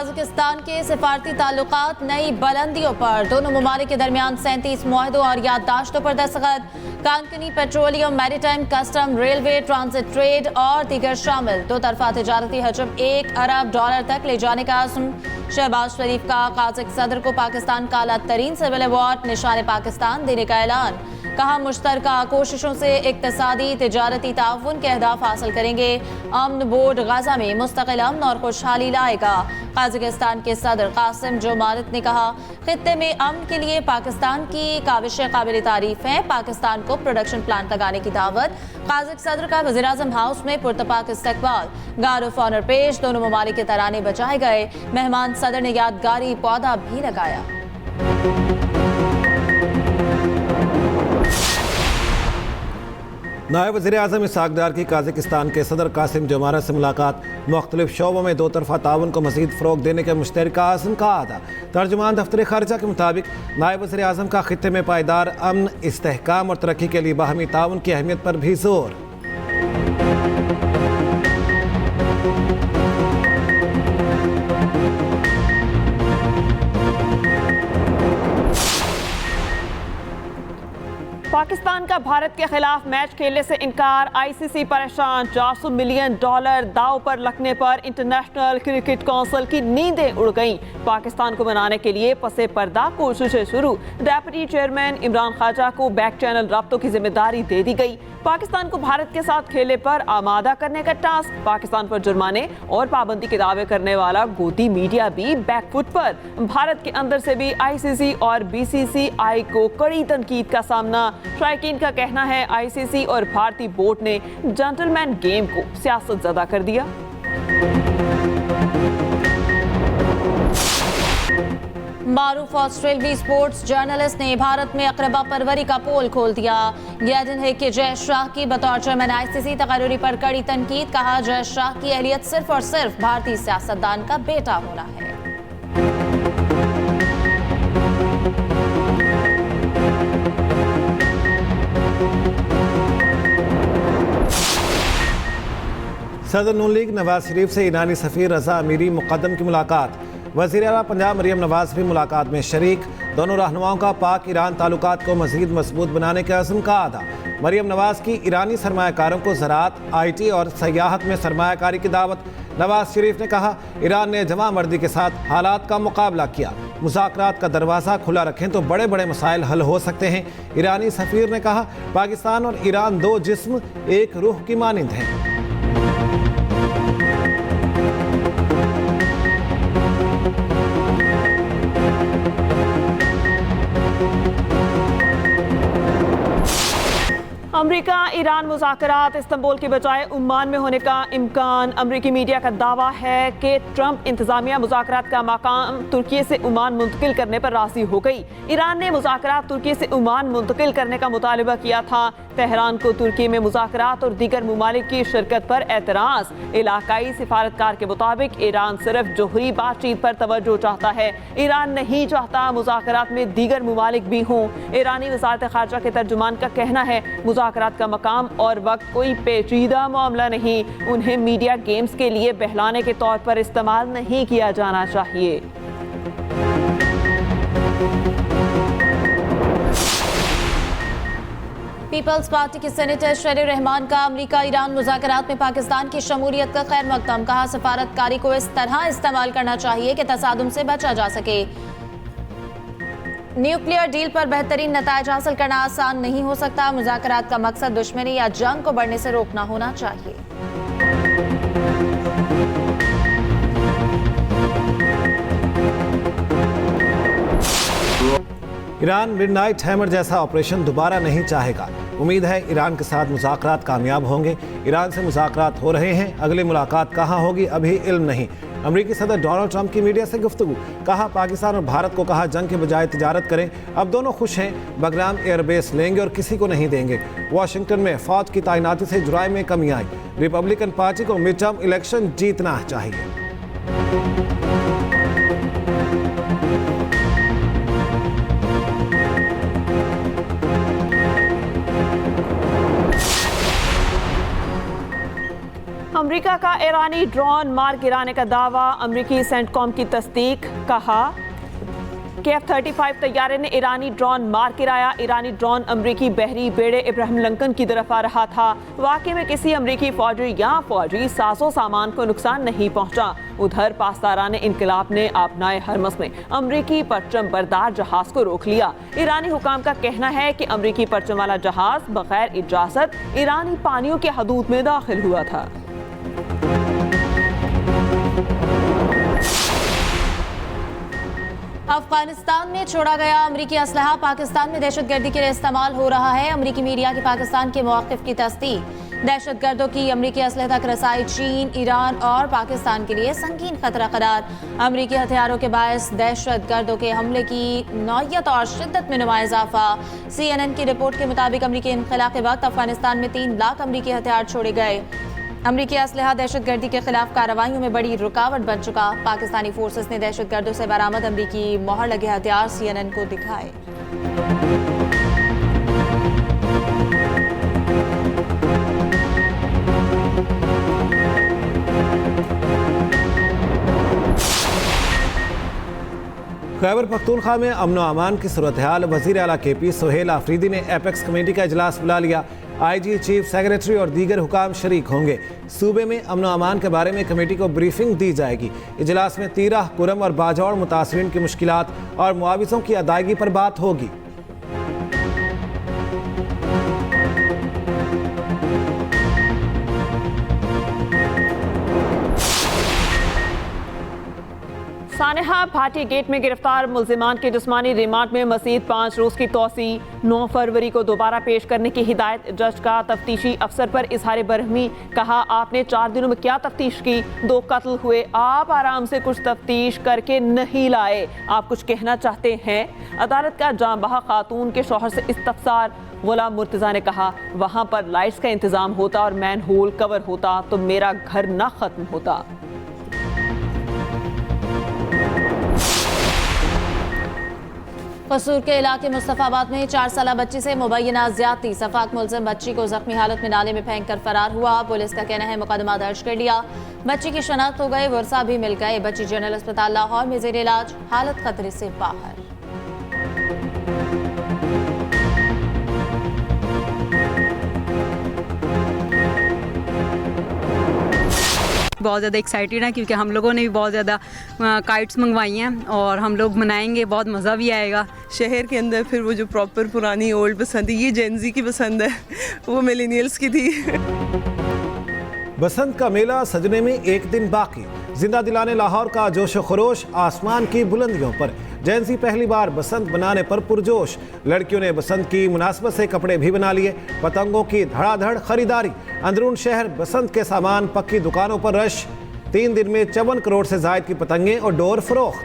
काजाकिस्तान के सिफारती ताल्लुकात नई बुलंदियों पर, दोनों ममालिक के दरमियान 37 मुआहदों और याददाश्तों पर दस्तखत। कानकनी petroleum, maritime, custom, railway, transit trade और दीगर शामिल। दो तरफा तिजारती हजम $1 अरब तक ले जाने का आज़म। शहबाज शरीफ का काज़ाक सदर को पाकिस्तान का आला तरीन सिविल अवार्ड निशान पाकिस्तान देने का ऐलान। कहा मुश्तरका कोशिशों से इक्तसादी तिजारती ताउन के अहदाफ हासिल करेंगे। अमन बोर्ड गजा में मुस्तकिल अमन और खुशहाली लाएगा। काजाकिस्तान के सदर कासिम जोमारत ने कहा खित्ते में अमन के लिए पाकिस्तान की काविशें काबिल तारीफ हैं। पाकिस्तान को प्रोडक्शन प्लांट लगाने की दावत। काज़ाक सदर का वज़ीर आज़म हाउस में पुरतपाक इस्तकबाल। गार्ड ऑफ ऑनर पेश, दोनों ममालिक के तराने बजाए गए। मेहमान सदर ने यादगारी पौधा भी लगाया। नायब वज़ीर आज़म इसहाक़ डार की काज़ाकिस्तान के सदर कासिम जोमारत से मुलाकात। मुख्तलिफ शोबों में दो तरफा ताउन को मज़ीद फ़रोग़ देने के मुश्तरका आज़म का अदा। तर्जुमान दफ्तर ख़ारिजा के मुताबिक नायब वज़ीर आज़म का ख़ित्ते में पायदार अमन, इस्तेहकाम और तरक्की के लिए बाहमी ताउन की अहमियत पर भी जोर। पाकिस्तान का भारत के खिलाफ मैच खेलने से इनकार। आईसीसी परेशान। $400 मिलियन दाव पर लगने पर इंटरनेशनल क्रिकेट काउंसिल की नींदें उड़ गईं। पाकिस्तान को मनाने के लिए पसे पर्दा कोशिशें शुरू। डेप्यूटी चेयरमैन इमरान ख्वाजा को बैक चैनल राब्तों की जिम्मेदारी दे दी गई। पाकिस्तान को भारत के साथ खेले पर आमादा करने का टास्क। पाकिस्तान पर जुर्माने और पाबंदी के दावे करने वाला गोदी मीडिया भी बैकफुट पर। भारत के अंदर से भी आईसीसी और बीसीसीआई को कड़ी तनकीद का सामना। शायकीन का कहना है आईसीसी और भारतीय बोर्ड ने जेंटलमैन गेम को सियासत ज़दा कर दिया। मारूफ ऑस्ट्रेलवी स्पोर्ट्स जर्नलिस्ट ने भारत में अकरबा परवरी का पोल खोल दिया। यह दिन है कि जय शाह की बतौर चेयरमैन आईसीसी तकर्री पर कड़ी तनकीद। कहा जय शाह की अहलियत सिर्फ और सिर्फ भारतीय सियासतदान का बेटा होना है। सदर नून लीग नवाज शरीफ से ईरानी सफ़ीर रजा अमीरी मुक़द्दम की मुलाकात। वज़ीर आला पंजाब मरियम नवाज भी मुलाकात में शरीक। दोनों रहनुमाओं का पाक ईरान ताल्लुकात को मज़ीद मजबूत बनाने के अज़्म का अदा। मरियम नवाज की ईरानी सरमायाकारों को ज़राअत, IT और सयाहत में सरमायाकारी की दावत। नवाज शरीफ ने कहा ईरान ने जवां मर्दी के साथ हालात का मुकाबला किया। मुज़ाकरात का दरवाज़ा खुला रखें तो बड़े बड़े मसाइल हल हो सकते हैं। ईरानी सफ़ीर ने कहा पाकिस्तान और ईरान दो जिस्म एक रूह की मानिंद हैं। अमरीका ईरान मुज़ाकरात इस्तांबुल के बजाय उम्मान में होने का इम्कान। अमरीकी मीडिया का दावा है कि ट्रंप इंतजामिया मुज़ाकरात का मकाम तुर्की से ओमान मुंतकिल करने पर राजी हो गई। ईरान ने मुज़ाकरात तुर्की से ओमान मुंतकिल करने का मुतालबा किया था। तेहरान को तुर्की में मुज़ाकरात और दीगर ममालिक की शिरकत पर एतराज़। इलाकाई सिफारतकार के मुताबिक ईरान सिर्फ जोहरी बातचीत पर तवज्जो चाहता है। ईरान नहीं चाहता मुज़ाकरात में दीगर ममालिक भी हों। ईरानी वज़ारत ख़ारिजा के तर्जुमान का कहना है मुज़ाकरात का मकाम और वक्त कोई पेचीदा मामला नहीं। उन्हें मीडिया गेम्स के लिए बहलाने के तौर पर इस्तेमाल नहीं किया जाना चाहिए। पीपल्स पार्टी के सेनेटर शरीर रहमान का अमरीका ईरान मुज़ाकरात में पाकिस्तान की शमूलियत का खैर मकदम। कहा सफारतकारी को इस तरह इस्तेमाल करना चाहिए कि तसादुम से बचा जा सके। न्यूक्लियर डील पर बेहतरीन नताइज हासिल करना आसान नहीं हो सकता। मुज़ाकरात का मकसद दुश्मनी या जंग को बढ़ने से रोकना होना चाहिए। ईरान मिडनाइट हैमर जैसा ऑपरेशन दोबारा नहीं चाहेगा। उम्मीद है ईरान के साथ मुज़ाकरात कामयाब होंगे। ईरान से मुज़ाकरात हो रहे हैं, अगली मुलाकात कहाँ होगी अभी इल्म नहीं। अमेरिकी सदर डोनाल्ड ट्रंप की मीडिया से गुफ्तगू। कहा पाकिस्तान और भारत को कहा जंग के बजाय तिजारत करें। अब दोनों खुश हैं। बगराम एयरबेस लेंगे और किसी को नहीं देंगे। वाशिंगटन में फौज की तैनाती से जुराइम में कमी आई। रिपब्लिकन पार्टी को मिड टर्म इलेक्शन जीतना चाहिए। अमेरिका का ईरानी ड्रोन मार गिराने का दावा, अमेरिकी सेंटकॉम की तस्दीक। कहा कि F-35 तैयारे ने ईरानी ड्रोन मार गिराया। ईरानी ड्रोन अमेरिकी बहरी बेड़े इब्राहिम लिंकन की तरफ आ रहा था। वाकई में किसी अमेरिकी फौजी या फौजी साजो सामान को नुकसान नहीं पहुंचा। उधर पासदारान इनकलाब ने आबनाए हरमस में अमेरिकी परचम बरदार जहाज को रोक लिया। ईरानी हुकाम का कहना है कि अमेरिकी परचम वाला जहाज बगैर इजाजत ईरानी पानियों के हदूद में दाखिल हुआ था। अफगानिस्तान में छोड़ा गया अमरीकी असलहा पाकिस्तान में दहशतगर्दी के लिए इस्तेमाल हो रहा है। अमरीकी मीडिया की पाकिस्तान के मौक़िफ़ की तस्दीक। दहशतगर्दों की अमरीकी असलहे तक रसाई चीन, ईरान और पाकिस्तान के लिए संगीन खतरा करार। अमरीकी हथियारों के बायस दहशतगर्दों के हमले की नौयत और शिद्दत में नुमा इजाफा। CNN की रिपोर्ट के मुताबिक अमरीकी इनखला के वक्त अफगानिस्तान में 3 लाख अमरीकी हथियार छोड़े गए। अमरीकी असलहा दहशतगर्दी के खिलाफ कार्रवाइयों में बड़ी रुकावट बन चुका। पाकिस्तानी फोर्सेस ने दहशतगर्दों से बरामद अमरीकी मोहर लगे हथियार CNN को दिखाए। खैबर पख्तूनख्वा में अमन व अमान की सूरत हाल, वज़ीर आला KP सोहेल आफरीदी ने एपेक्स कमेटी का इजलास बुला लिया। IG, चीफ सेक्रेटरी और दीगर हुकाम शरीक होंगे। सूबे में अमन व अमान के बारे में कमेटी को ब्रीफिंग दी जाएगी। इजलास में तीरा, कुरम और बाजौड़ मुतासरीन की मुश्किलात और मुआविज़ों की अदायगी पर बात होगी। सानेहा भाटी गेट में गिरफ्तार मुल्जिमान के जिस्मानी रिमांड में मजीद 5 रोज की तोसी। 9 फरवरी को दोबारा पेश करने की हिदायत जज का। तफ्तीशी अफसर पर इजहार बरहमी। कहा, आपने 4 दिनों में क्या तफ्तीश की? 2 कत्ल हुए, आप आराम से कुछ तफ्तीश करके नहीं लाए। आप कुछ कहना चाहते हैं? अदालत का जांबाहा खातून के शौहर से इस्तफसार। गुलाम मुर्तज़ा ने कहा, वहाँ पर लाइट्स का इंतजाम होता और मैन होल कवर होता तो मेरा घर ना खत्म होता। कसूर के इलाके मुस्तफाबाद में 4 साला बच्ची से मुबैना ज्यादती। सफाक मुलजिम बच्ची को जख्मी हालत में नाले में फेंक कर फरार हुआ। पुलिस का कहना है मुकदमा दर्ज कर लिया। बच्ची की शनाख्त हो गई, वर्षा भी मिल गए। बच्ची जनरल अस्पताल लाहौर में जेर इलाज, हालत खतरे से बाहर। बहुत ज़्यादा एक्साइटेड हैं क्योंकि हम लोगों ने भी बहुत ज़्यादा काइट्स मंगवाई हैं और हम लोग मनाएंगे, बहुत मज़ा भी आएगा। शहर के अंदर फिर वो जो प्रॉपर पुरानी ओल्ड पसंद है, ये जेनजी की पसंद है, वो मिलेनियल्स की थी। बसंत का मेला सजने में एक दिन बाकी। जिंदा दिलाने लाहौर का जोश व खरोश आसमान की बुलंदियों पर। जेंजी पहली बार बसंत बनाने पर पुरजोश। लड़कियों ने बसंत की मुनासबत से कपड़े भी बना लिए। पतंगों की धड़ाधड़ खरीदारी। अंदरून शहर बसंत के सामान, पक्की दुकानों पर रश। 3 दिन में 54 करोड़ से जायद की पतंगें और डोर फरोख्त।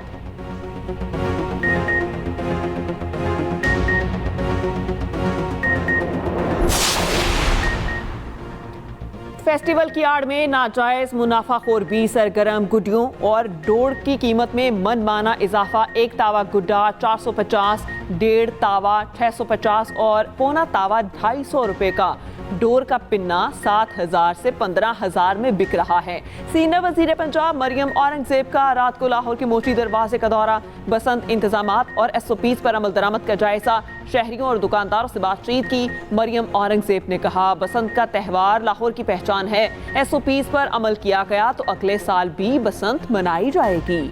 फेस्टिवल की आड़ में नाजायज मुनाफाखोर भी सरगर्म। गुड्डियों और डोर की कीमत में मनमाना इजाफा। 1 तावा गुड्डा 450, 1.5 तावा 650 और पौना तावा 250 रुपए का। डोर का पिन्ना 7,000 से 15,000 में बिक रहा है। सीनियर वजीर पंजाब मरियम औरंगजेब का रात को लाहौर के मोची दरवाजे का दौरा। बसंत इंतजामात और SOPs पर अमल दरामद का जायजा। शहरियों और दुकानदारों से बातचीत की। मरियम औरंगजेब ने कहा, बसंत का त्यौहार लाहौर की पहचान है। SOPs पर अमल किया गया तो अगले साल भी बसंत मनाई जाएगी।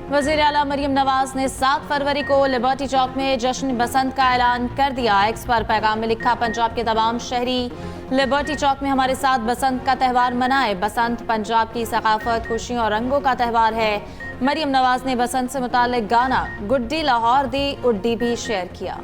वज़ीर आला मरियम नवाज ने 7 फरवरी को लिबर्टी चौक में जश्न बसंत का ऐलान कर दिया। एक्स पर पैगाम में लिखा, पंजाब के तमाम शहरी लिबर्टी चौक में हमारे साथ बसंत का त्यौहार मनाए। बसंत पंजाब की सकाफत, खुशियों और रंगों का त्यौहार है। मरियम नवाज ने बसंत से मुताल्लिक गाना गुड्डी लाहौर दी उड्डी भी शेयर किया।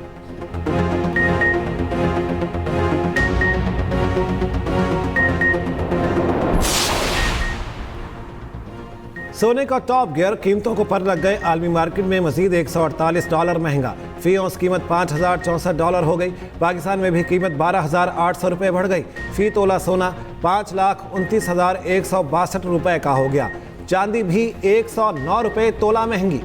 सोने का टॉप गियर, कीमतों को पर लग गए। आलमी मार्केट में मजीद $148 महंगा। फी औंस कीमत $5,064 हो गई। पाकिस्तान में भी कीमत 12,800 रुपये बढ़ गई। फी तोला सोना 5,29,162 रुपये का हो गया। चांदी भी 109 रुपये तोला महंगी।